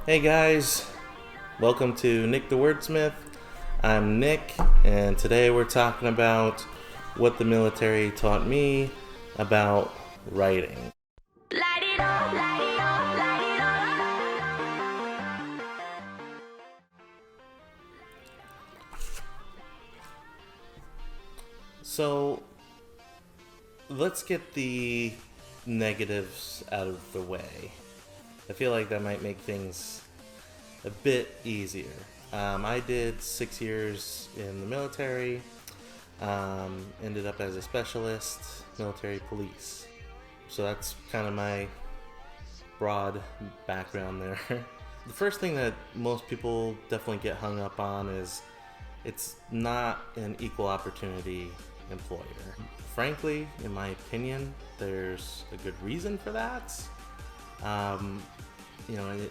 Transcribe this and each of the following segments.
Hey guys, welcome to Nick the Wordsmith. I'm Nick, and today we're talking about what the military taught me about writing. Light it up, light it up, light it up. So, let's get the negatives out of the way. I feel like that might make things a bit easier. I did 6 years in the military, ended up as a specialist, military police. So that's kind of my broad background there. The first thing that most people definitely get hung up on is it's not an equal opportunity employer. Frankly, in my opinion, there's a good reason for that.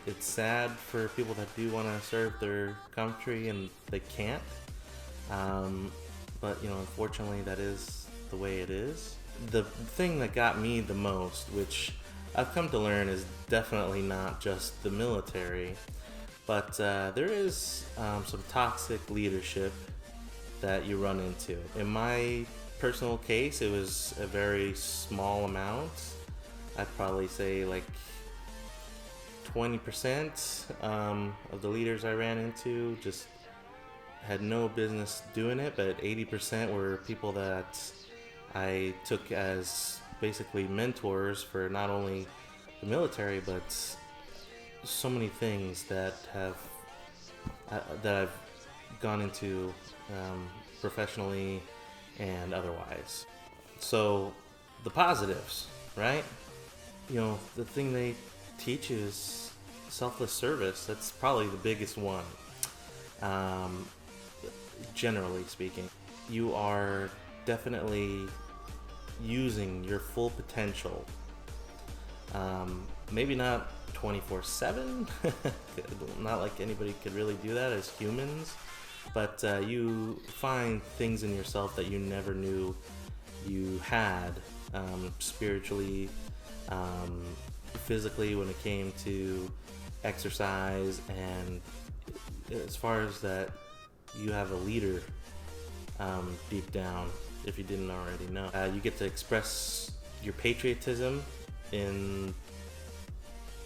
It's sad for people that do want to serve their country and they can't. But unfortunately, that is the way it is. The thing that got me the most, which I've come to learn, is definitely not just the military, but there is some toxic leadership that you run into. In my personal case, it was a very small amount. I'd probably say like 20% of the leaders I ran into just had no business doing it, but 80% were people that I took as basically mentors for not only the military, but so many things that I've gone into professionally and otherwise. So the positives, right? The thing they teach you is selfless service. That's probably the biggest one. Generally speaking, you are definitely using your full potential. Maybe not 24/7, not like anybody could really do that as humans, but you find things in yourself that you never knew you had, spiritually, physically, when it came to exercise, and as far as that, you have a leader deep down, if you didn't already know. You get to express your patriotism in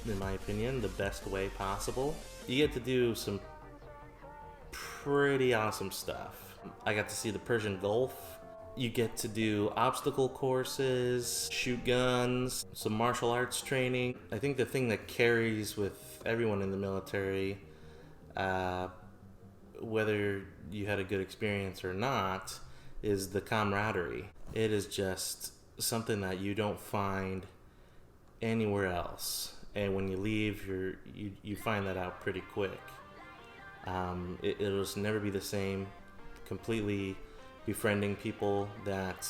my opinion, the best way possible. You get to do some pretty awesome stuff. I got to see the Persian Gulf. You get to do obstacle courses, shoot guns, some martial arts training. I think the thing that carries with everyone in the military, whether you had a good experience or not, is the camaraderie. It is just something that you don't find anywhere else. And when you leave, you find that out pretty quick. It'll just never be the same. Completely befriending people that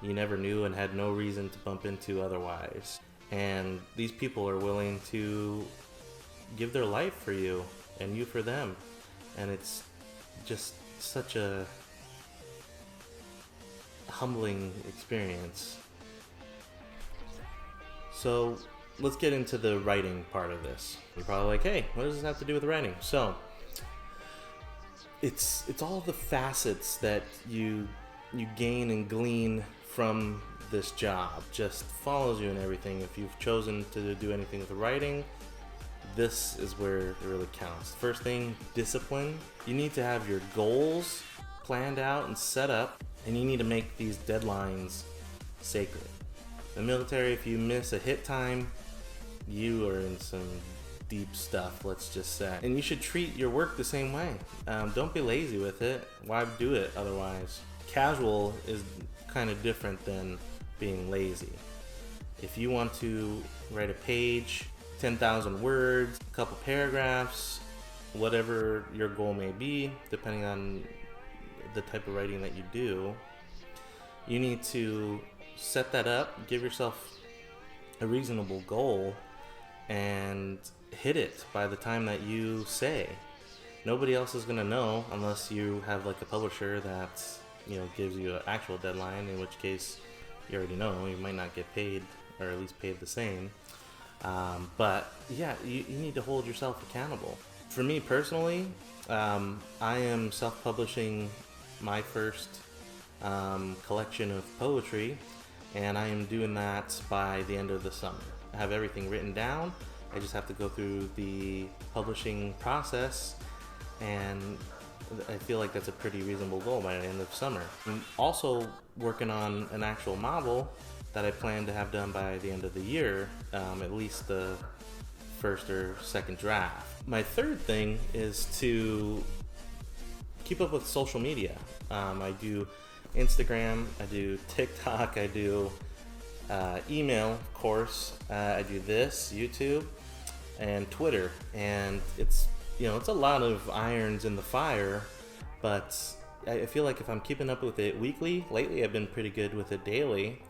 you never knew and had no reason to bump into otherwise. And these people are willing to give their life for you and you for them. And it's just such a humbling experience. So let's get into the writing part of this. You're probably like, hey, what does this have to do with writing? So it's all the facets that you gain and glean from this job. Just follows you in everything. If you've chosen to do anything with writing, this is where it really counts. First thing, discipline. You need to have your goals planned out and set up, and you need to make these deadlines sacred. In the military, if you miss a hit time, you are in some deep stuff, let's just say. And you should treat your work the same way. Don't be lazy with it. Why do it otherwise? Casual is kind of different than being lazy. If you want to write a page, 10,000 words, a couple paragraphs, whatever your goal may be, depending on the type of writing that you do, you need to set that up, give yourself a reasonable goal, and hit it by the time that you say. Nobody else is going to know unless you have like a publisher that gives you an actual deadline, in which case you already know you might not get paid, or at least paid the same. But yeah, you need to hold yourself accountable. For me personally, I am self-publishing my first collection of poetry, and I am doing that by the end of the summer. I have everything written down. I just have to go through the publishing process, and I feel like that's a pretty reasonable goal by the end of summer. I'm also working on an actual novel that I plan to have done by the end of the year, at least the first or second draft. My third thing is to keep up with social media. I do Instagram, I do TikTok, I do email, of course. I do this, YouTube, and Twitter, and it's a lot of irons in the fire, but I feel like if I'm keeping up with it weekly, lately I've been pretty good with it daily.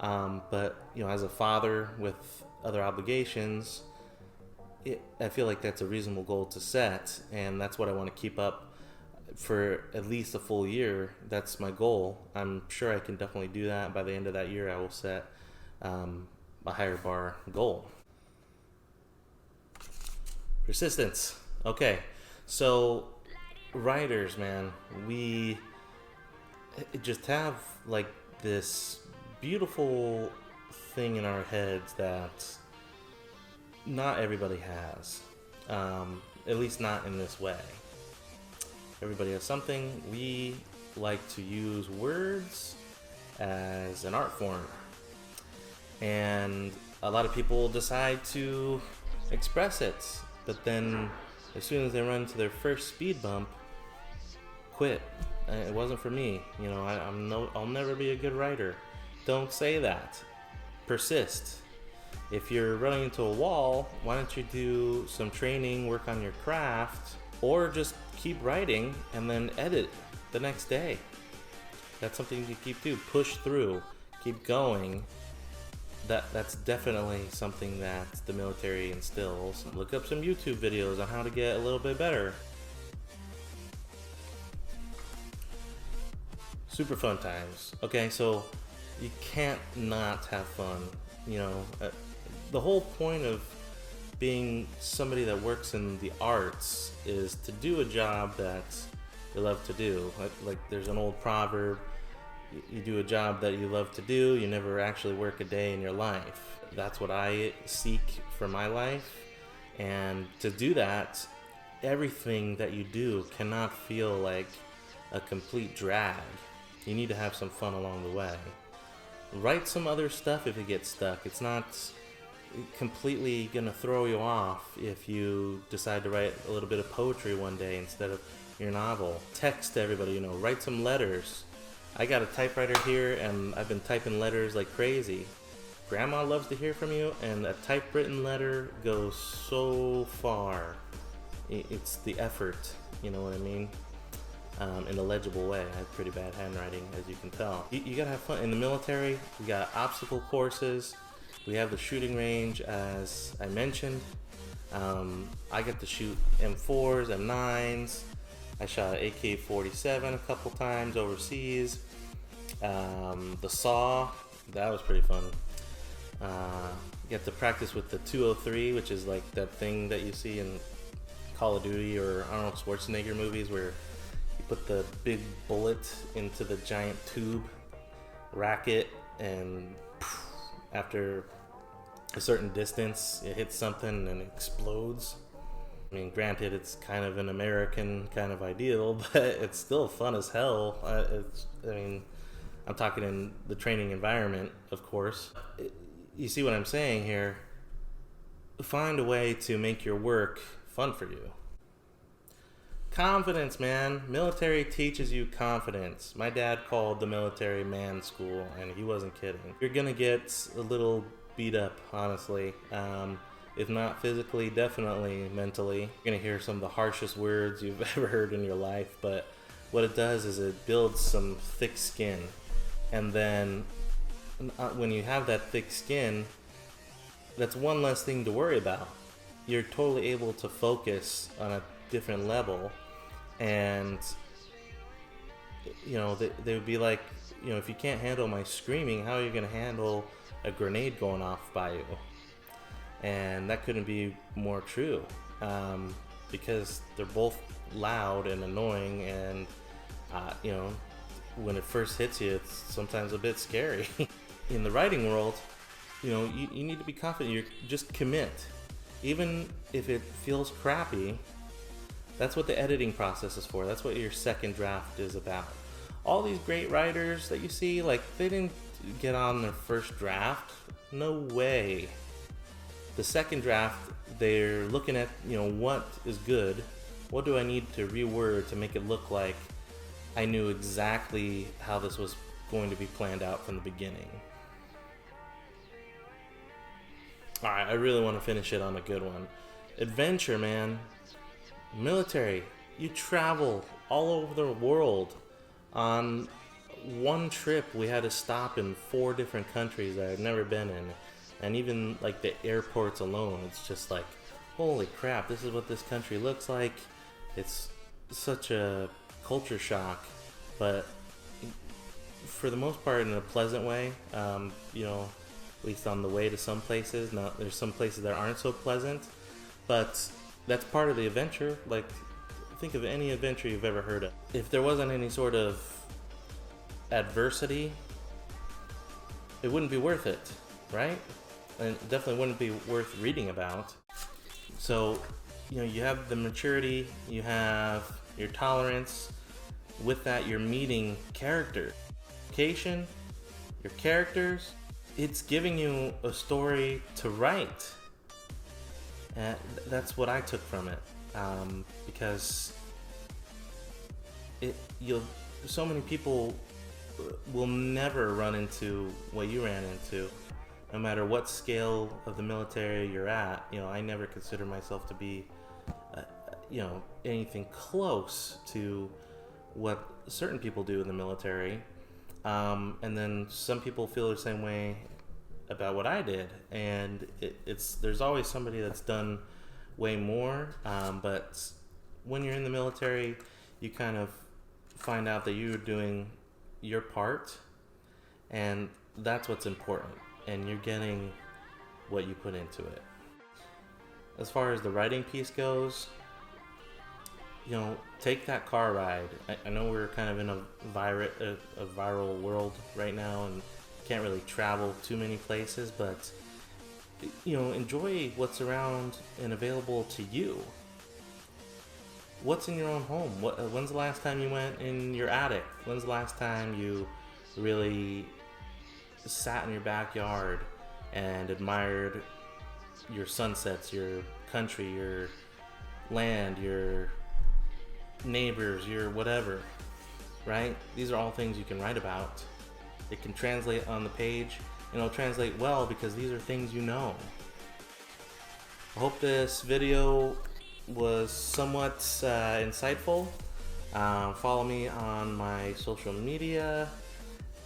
But as a father with other obligations, I feel like that's a reasonable goal to set, and that's what I want to keep up for at least a full year. That's my goal. I'm sure I can definitely do that. By the end of that year, I will set a higher bar goal. Persistence. Okay, so writers, man, we just have like this beautiful thing in our heads that not everybody has, at least not in this way. Everybody has something. We like to use words as an art form, and a lot of people decide to express it, but then as soon as they run into their first speed bump, quit. It wasn't for me. I'll never be a good writer. Don't say that. Persist. If you're running into a wall, why don't you do some training, work on your craft, or just keep writing and then edit the next day. That's something you keep do. Push through. Keep going. That's definitely something that the military instills. Look up some YouTube videos on how to get a little bit better. Super fun times. Okay, so you can't not have fun. The whole point of being somebody that works in the arts is to do a job that you love to do. Like there's an old proverb, you do a job that you love to do, you never actually work a day in your life. That's what I seek for my life. And to do that, everything that you do cannot feel like a complete drag. You need to have some fun along the way. Write some other stuff if you get stuck. It's not completely gonna throw you off if you decide to write a little bit of poetry one day instead of your novel. Text everybody, write some letters. I got a typewriter here and I've been typing letters like crazy. Grandma loves to hear from you, and a typewritten letter goes so far. It's the effort, you know what I mean? In a legible way. I have pretty bad handwriting, as you can tell. You gotta have fun. In the military, we got obstacle courses. We have the shooting range, as I mentioned. I get to shoot M4s, M9s. I shot an AK-47 a couple times overseas. The SAW, that was pretty fun. Get to practice with the 203, which is like that thing that you see in Call of Duty or Arnold Schwarzenegger movies where you put the big bullet into the giant tube, rack it, and after a certain distance it hits something and it explodes. I mean, granted, it's kind of an American kind of ideal, but it's still fun as hell. I'm talking in the training environment, of course. You see what I'm saying here? Find a way to make your work fun for you. Confidence, man. Military teaches you confidence. My dad called the military man school, and he wasn't kidding. You're gonna get a little beat up, honestly. If not physically, definitely mentally. You're gonna hear some of the harshest words you've ever heard in your life, but what it does is it builds some thick skin. And then when you have that thick skin, that's one less thing to worry about. You're totally able to focus on a different level. And they would be like, if you can't handle my screaming, how are you gonna handle a grenade going off by you? And that couldn't be more true, because they're both loud and annoying, and you know, when it first hits you, it's sometimes a bit scary. In the writing world, you know, you need to be confident. You just commit, even if it feels crappy. That's what the editing process is for. That's what your second draft is about. All these great writers that you see, like, they didn't get on their first draft. No way. The second draft, they're looking at, you know, what is good. What do I need to reword to make it look like I knew exactly how this was going to be planned out from the beginning. Alright, I really want to finish it on a good one. Adventure, man. Military. You travel all over the world. On one trip, we had to stop in 4 different countries that I've never been in. And even like the airports alone, it's just like, holy crap, this is what this country looks like. It's such a culture shock, but for the most part in a pleasant way. You know, at least on the way to some places. Now, there's some places that aren't so pleasant, but that's part of the adventure. Like, think of any adventure you've ever heard of. If there wasn't any sort of adversity, it wouldn't be worth it, right? And it definitely wouldn't be worth reading about. So, you know, you have the maturity, you have your tolerance. With that, you're meeting characters. Location, your characters, it's giving you a story to write. And that's what I took from it. Because so many people will never run into what you ran into. No matter what scale of the military you're at, you know, I never consider myself to be, you know, anything close to what certain people do in the military. And then some people feel the same way about what I did. And there's always somebody that's done way more. But when you're in the military, you kind of find out that you're doing your part, and that's what's important. And you're getting what you put into it. As far as the writing piece goes, you know, take that car ride. I know we're kind of in a viral world right now and can't really travel too many places, but, you know, enjoy what's around and available to you. What's in your own home? When's the last time you went in your attic? When's the last time you really sat in your backyard and admired your sunsets, your country, your land, your neighbors, your whatever, right? These are all things you can write about. It can translate on the page, and it'll translate well because these are things you know. I hope this video was somewhat insightful. Follow me on my social media,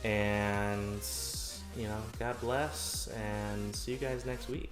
and, you know, God bless, and see you guys next week.